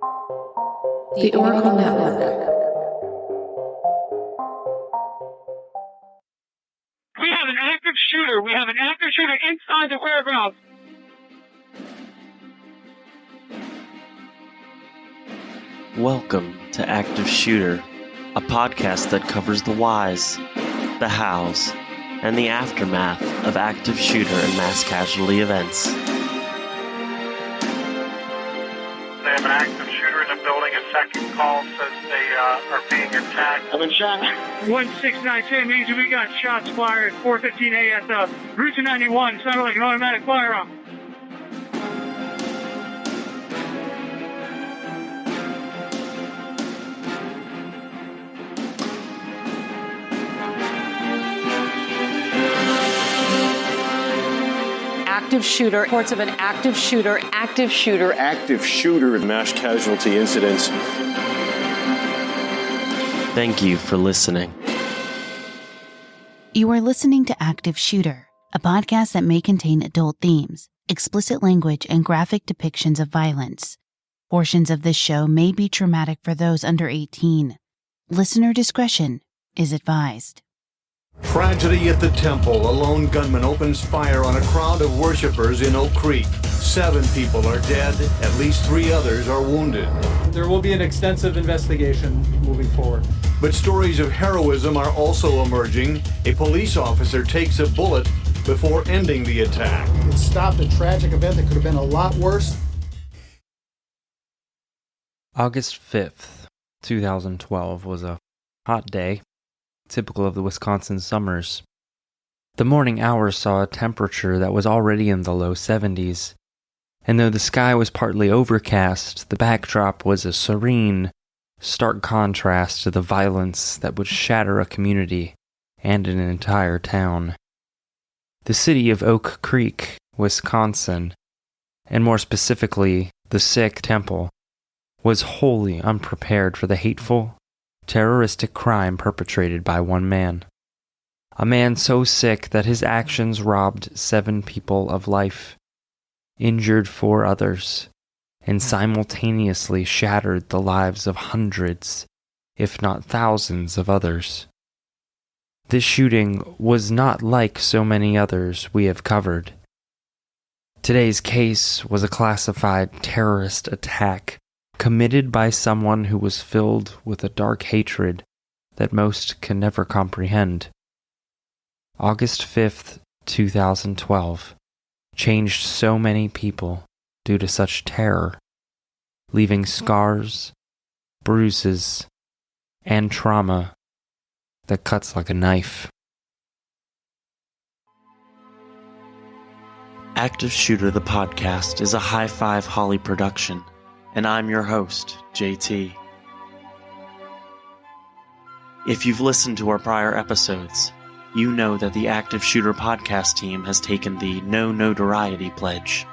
The Oracl3 Network. We have an active shooter. We have an active shooter inside the warehouse. Welcome to Active Shooter, a podcast that covers the whys, the hows, and the aftermath of active shooter and mass casualty events. They have an active shooter in the building. A second call says they are being attacked. I've been shot. 1692 means we got shots fired. 4:15 a.m. Route 91. Sounded like an automatic firearm. Active shooter. Reports of an active shooter. Active shooter. Active shooter mass casualty incidents. Thank you for listening. You are listening to Active Shooter, a podcast that may contain adult themes, explicit language, and graphic depictions of violence. Portions of this show may be traumatic for those under 18. Listener discretion is advised. Tragedy at the temple. A lone gunman opens fire on a crowd of worshipers in Oak Creek. 7 people are dead. At least 3 others are wounded. There will be an extensive investigation moving forward. But stories of heroism are also emerging. A police officer takes a bullet before ending the attack. It stopped a tragic event that could have been a lot worse. August 5th, 2012 was a hot day, typical of the Wisconsin summers. The morning hours saw a temperature that was already in the low 70s, and though the sky was partly overcast, the backdrop was a serene, stark contrast to the violence that would shatter a community and an entire town. The city of Oak Creek, Wisconsin, and more specifically, the Sikh temple, was wholly unprepared for the hateful, terroristic crime perpetrated by one man. A man so sick that his actions robbed 7 people of life, injured 4 others, and simultaneously shattered the lives of hundreds, if not thousands of others. This shooting was not like so many others we have covered. Today's case was a classified terrorist attack committed by someone who was filled with a dark hatred that most can never comprehend. August 5th, 2012, changed so many people due to such terror, leaving scars, bruises, and trauma that cuts like a knife. Active Shooter the podcast is a High Five Holly production, and I'm your host, JT. If you've listened to our prior episodes, you know that the Active Shooter podcast team has taken the No Notoriety pledge,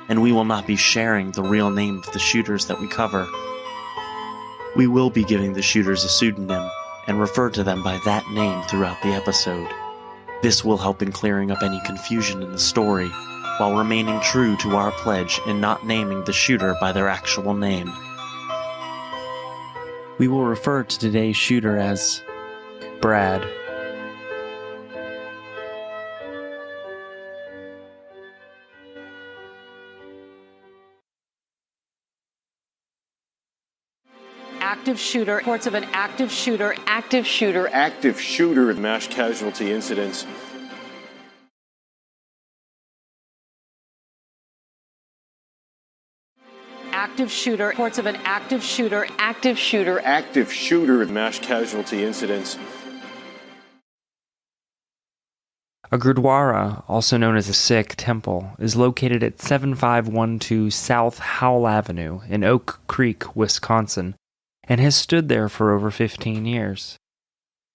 and we will not be sharing the real name of the shooters that we cover. We will be giving the shooters a pseudonym and refer to them by that name throughout the episode. This will help in clearing up any confusion in the story, while remaining true to our pledge in not naming the shooter by their actual name. We will refer to today's shooter as Brad. Active shooter. Reports of an active shooter. Active shooter. Active shooter mass casualty incidents. Active shooter. Reports of an active shooter. Active shooter. Active shooter mass casualty incidents. A Gurdwara, also known as a Sikh temple, is located at 7512 South Howell Avenue in Oak Creek, Wisconsin, and has stood there for over 15 years.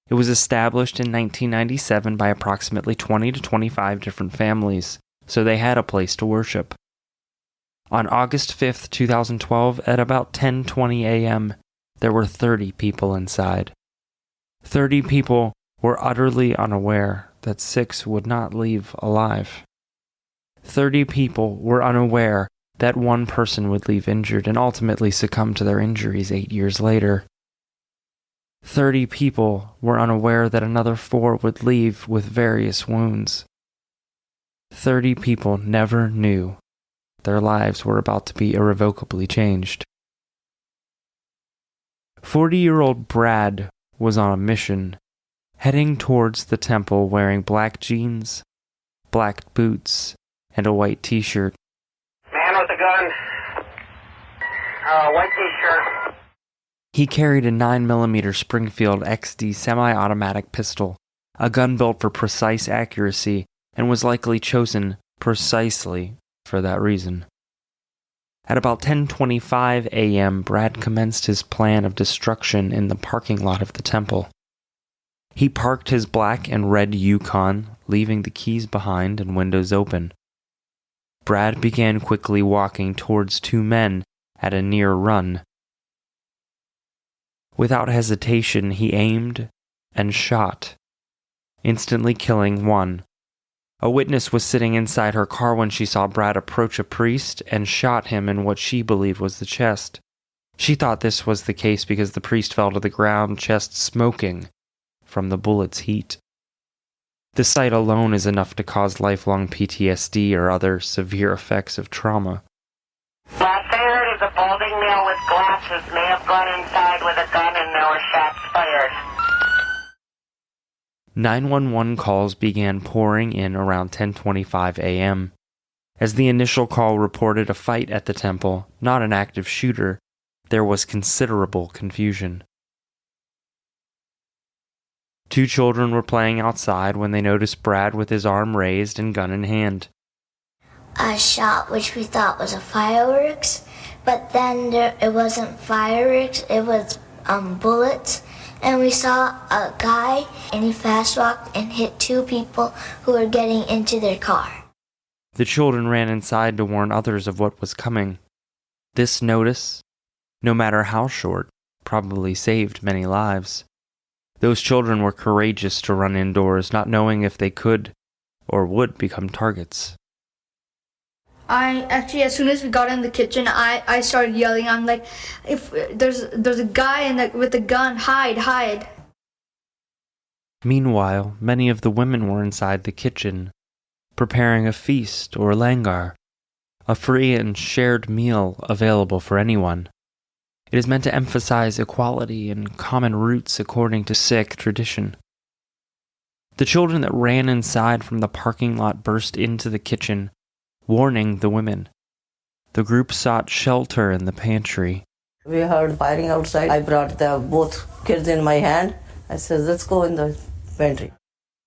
It was established in 1997 by approximately 20 to 25 different families, so they had a place to worship. On August 5th, 2012, at about 10:20 a.m., there were 30 people inside. 30 people were utterly unaware that 6 would not leave alive. 30 people were unaware that one person would leave injured and ultimately succumb to their injuries 8 years later. 30 people were unaware that another 4 would leave with various wounds. 30 people never knew their lives were about to be irrevocably changed. 40-year-old Brad was on a mission, heading towards the temple wearing black jeans, black boots, and a white t-shirt. Man with a gun, white t-shirt. He carried a 9mm Springfield XD semi-automatic pistol, a gun built for precise accuracy, and was likely chosen precisely for that reason. At about 10:25 a.m., Brad commenced his plan of destruction in the parking lot of the temple. He parked his black and red Yukon, leaving the keys behind and windows open. Brad began quickly walking towards 2 men at a near run. Without hesitation, he aimed and shot, instantly killing 1. A witness was sitting inside her car when she saw Brad approach a priest and shot him in what she believed was the chest. She thought this was the case because the priest fell to the ground, chest smoking from the bullet's heat. The sight alone is enough to cause lifelong PTSD or other severe effects of trauma. Last I heard is a balding male with glasses may have gone inside with a gun and there were shots fired. 911 calls began pouring in around 10:25 a.m. As the initial call reported a fight at the temple, not an active shooter, there was considerable confusion. 2 children were playing outside when they noticed Brad with his arm raised and gun in hand. A shot which we thought was a fireworks, but then it wasn't fireworks, it was bullets. And we saw a guy, and he fast walked and hit 2 people who were getting into their car. The children ran inside to warn others of what was coming. This notice, no matter how short, probably saved many lives. Those children were courageous to run indoors, not knowing if they could or would become targets. As soon as we got in the kitchen, I started yelling. I'm like, if there's a guy with a gun, hide. Meanwhile, many of the women were inside the kitchen, preparing a feast or langar, a free and shared meal available for anyone. It is meant to emphasize equality and common roots according to Sikh tradition. The children that ran inside from the parking lot burst into the kitchen, warning the women. The group sought shelter in the pantry. We heard firing outside. I brought both kids in my hand. I said, let's go in the pantry.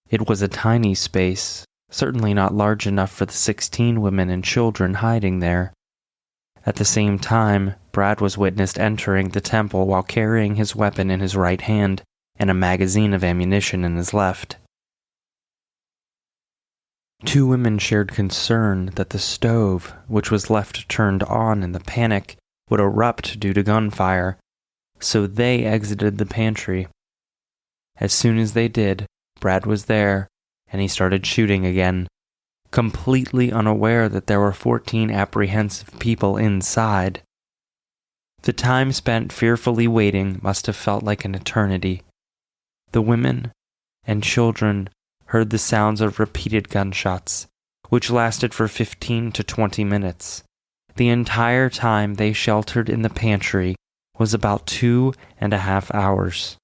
It was a tiny space, certainly not large enough for the 16 women and children hiding there. At the same time, Brad was witnessed entering the temple while carrying his weapon in his right hand and a magazine of ammunition in his left. 2 women shared concern that the stove, which was left turned on in the panic, would erupt due to gunfire, so they exited the pantry. As soon as they did, Brad was there, and he started shooting again, completely unaware that there were 14 apprehensive people inside. The time spent fearfully waiting must have felt like an eternity. The women and children heard the sounds of repeated gunshots, which lasted for 15 to 20 minutes. The entire time they sheltered in the pantry was about 2.5 hours.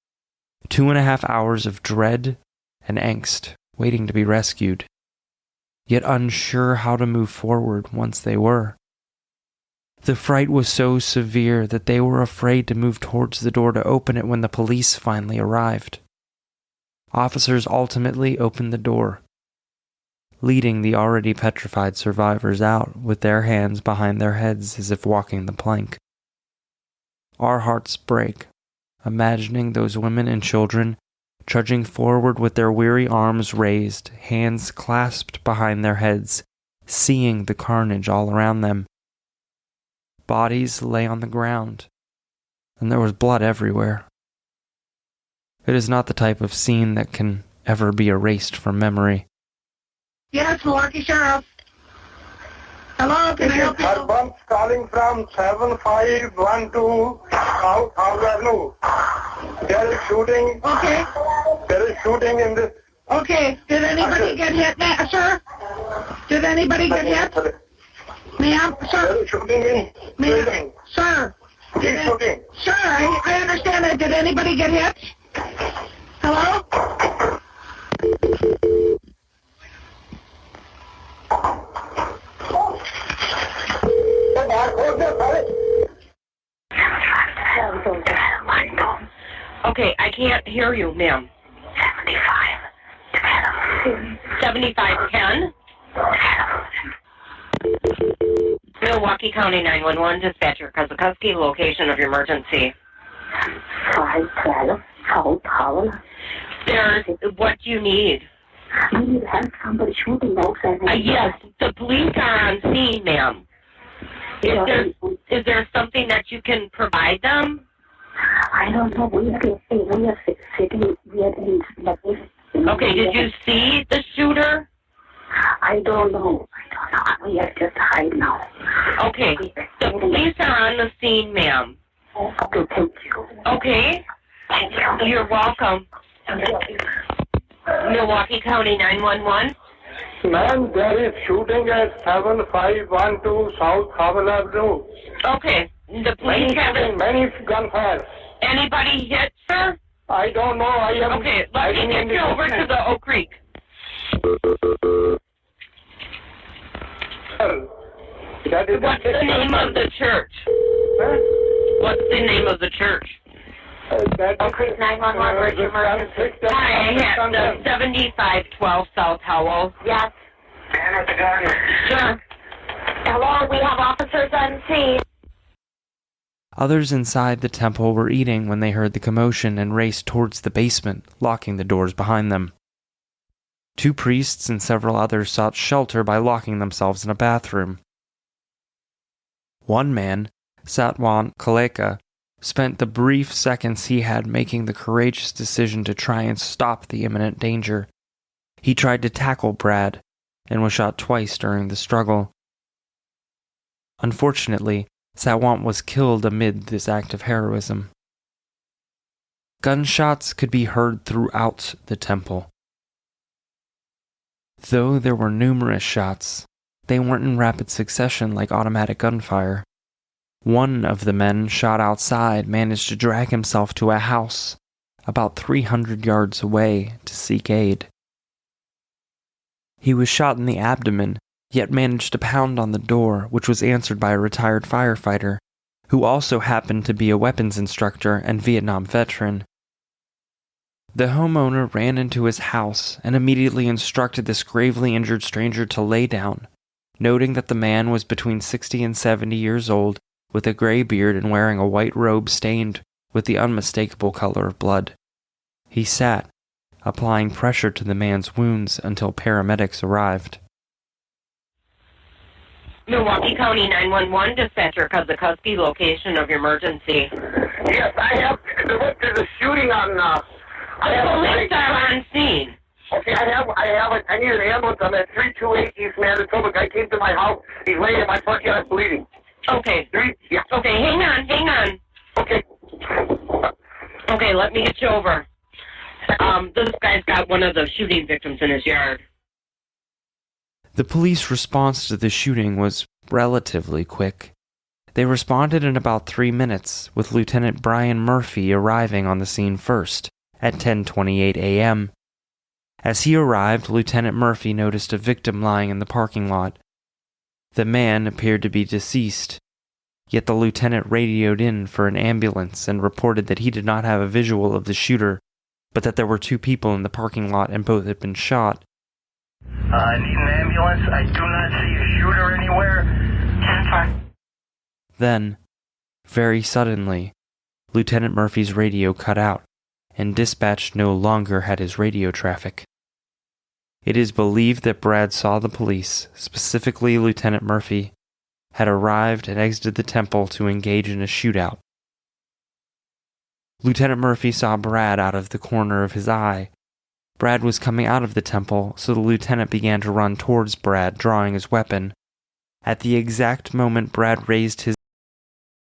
2.5 hours of dread and angst, waiting to be rescued, yet unsure how to move forward once they were. The fright was so severe that they were afraid to move towards the door to open it when the police finally arrived. Officers ultimately opened the door, leading the already petrified survivors out with their hands behind their heads as if walking the plank. Our hearts break, imagining those women and children trudging forward with their weary arms raised, hands clasped behind their heads, seeing the carnage all around them. Bodies lay on the ground, and there was blood everywhere. It is not the type of scene that can ever be erased from memory. Yes, Milwaukee Sheriff. Hello, can I help you? Harbans calling from 7512 South Avenue. There is shooting. Okay. There is shooting in this. Okay. Did anybody get hit, sir? Did anybody get hit? Ma'am, sir. There is shooting in building. Sir. Shooting. Sir, I understand that. Did anybody get hit? Hello? Okay, I can't hear you, ma'am. 7510? Milwaukee County 911, dispatcher Kozakowski, location of your emergency. 512 South Avenue. There's, what do you need? We have somebody shooting outside. Yes, the police are on scene, ma'am. Is there something that you can provide them? I don't know. We are sitting. We are in the place. Okay, did you see the shooter? I don't know. We are just hide now. Okay, the police are on the scene, ma'am. Okay, thank you. Okay? Thank you. You're welcome. Milwaukee County 911? Ma'am, there is shooting at 7512 South Avenue. Okay, the police have many gunfire. Anybody hit, sir? I don't know. Okay, let me get you over to the Oak Creek. What's the name of the church? What's the name of the church? Oak Creek 911, where's your emergency? Hi, I have the 7512 South Howell. Yes. Sure. Hello, we have officers on scene. Others inside the temple were eating when they heard the commotion and raced towards the basement, locking the doors behind them. 2 priests and several others sought shelter by locking themselves in a bathroom. One man, Satwant Kaleka, spent the brief seconds he had making the courageous decision to try and stop the imminent danger. He tried to tackle Brad and was shot twice during the struggle. Unfortunately, Satwant was killed amid this act of heroism. Gunshots could be heard throughout the temple. Though there were numerous shots, they weren't in rapid succession like automatic gunfire. One of the men shot outside managed to drag himself to a house about 300 yards away to seek aid. He was shot in the abdomen, yet managed to pound on the door, which was answered by a retired firefighter, who also happened to be a weapons instructor and Vietnam veteran. The homeowner ran into his house and immediately instructed this gravely injured stranger to lay down, noting that the man was between 60 and 70 years old, with a gray beard and wearing a white robe stained with the unmistakable color of blood. He sat, applying pressure to the man's wounds until paramedics arrived. Milwaukee County 911, dispatcher Kozakowski, location of your emergency. Yes, I have. There's a shooting on. The police are on scene. Okay, I need an ambulance. I'm at 328 East Manitoba. Guy came to my house. He's laying in my front yard bleeding. Okay. Yeah. Okay, hang on. Okay. Okay, let me get you over. This guy's got one of the shooting victims in his yard. The police response to the shooting was relatively quick. They responded in about 3 minutes, with Lieutenant Brian Murphy arriving on the scene first, at 10:28 a.m. As he arrived, Lieutenant Murphy noticed a victim lying in the parking lot. The man appeared to be deceased, yet the lieutenant radioed in for an ambulance and reported that he did not have a visual of the shooter, but that there were 2 people in the parking lot and both had been shot. I need an ambulance. I do not see a shooter anywhere. Then, very suddenly, Lieutenant Murphy's radio cut out, and dispatch no longer had his radio traffic. It is believed that Brad saw the police, specifically Lieutenant Murphy, had arrived and exited the temple to engage in a shootout. Lieutenant Murphy saw Brad out of the corner of his eye. Brad was coming out of the temple, so the lieutenant began to run towards Brad, drawing his weapon. At the exact moment Brad raised his